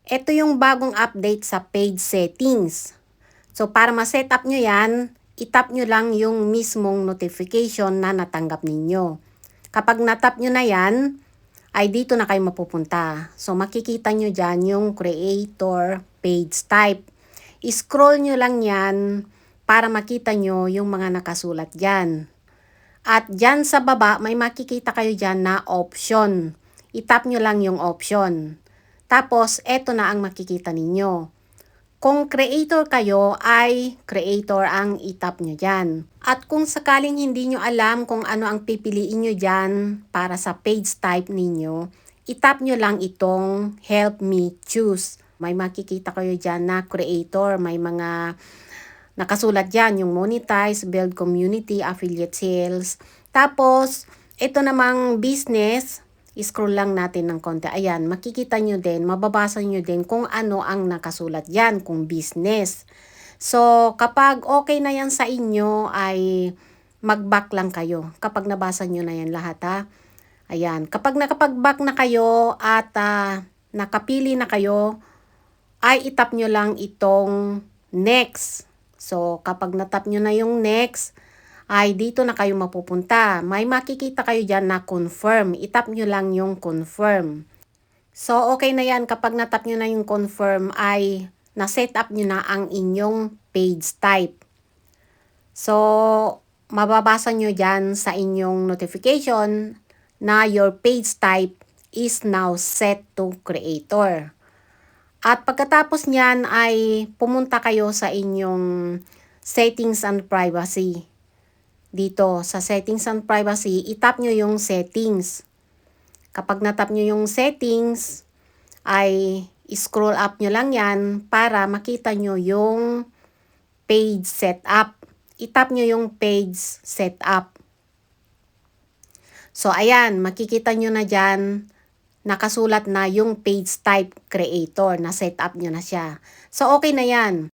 Ito yung bagong update sa page settings. So, para ma-set up nyo yan, itap nyo lang yung mismong notification na natanggap ninyo. Kapag natap nyo na yan, ay dito na kayo mapupunta. So, makikita nyo dyan yung creator page type. I-scroll nyo lang yan para makita nyo yung mga nakasulat dyan. At dyan sa baba, may makikita kayo dyan na option. Itap nyo lang yung option. Tapos, eto na ang makikita ninyo. Kung creator kayo, ay creator ang itap nyo dyan. At kung sakaling hindi nyo alam kung ano ang pipiliin nyo dyan para sa page type ninyo, itap nyo lang itong help me choose. May makikita kayo dyan na creator, may mga nakasulat dyan yung monetize, build community, affiliate sales. Tapos, ito namang business, scroll lang natin ng konti. Ayan, makikita nyo din, mababasa nyo din kung ano ang nakasulat dyan, kung business. So, kapag okay na yan sa inyo, ay mag-back lang kayo. Kapag nabasa nyo na yan lahat, ha. Ayan, kapag nakapag-back na kayo at nakapili na kayo, ay itap nyo lang itong next. So, kapag natap nyo na yung next, ay dito na kayo mapupunta. May makikita kayo dyan na confirm. Itap nyo lang yung confirm. So, okay na yan. Kapag natap nyo na yung confirm, ay na-set up nyo na ang inyong page type. So, mababasa nyo dyan sa inyong notification na your page type is now set to creator. At pagkatapos nyan ay pumunta kayo sa inyong settings and privacy. Dito sa settings and privacy, itap nyo yung settings. Kapag natap nyo yung settings, ay scroll up nyo lang yan para makita nyo yung page setup. Itap nyo yung page setup. So, ayan, makikita nyo na dyan, nakasulat na yung page type creator na setup nyo na siya. So, okay na yan.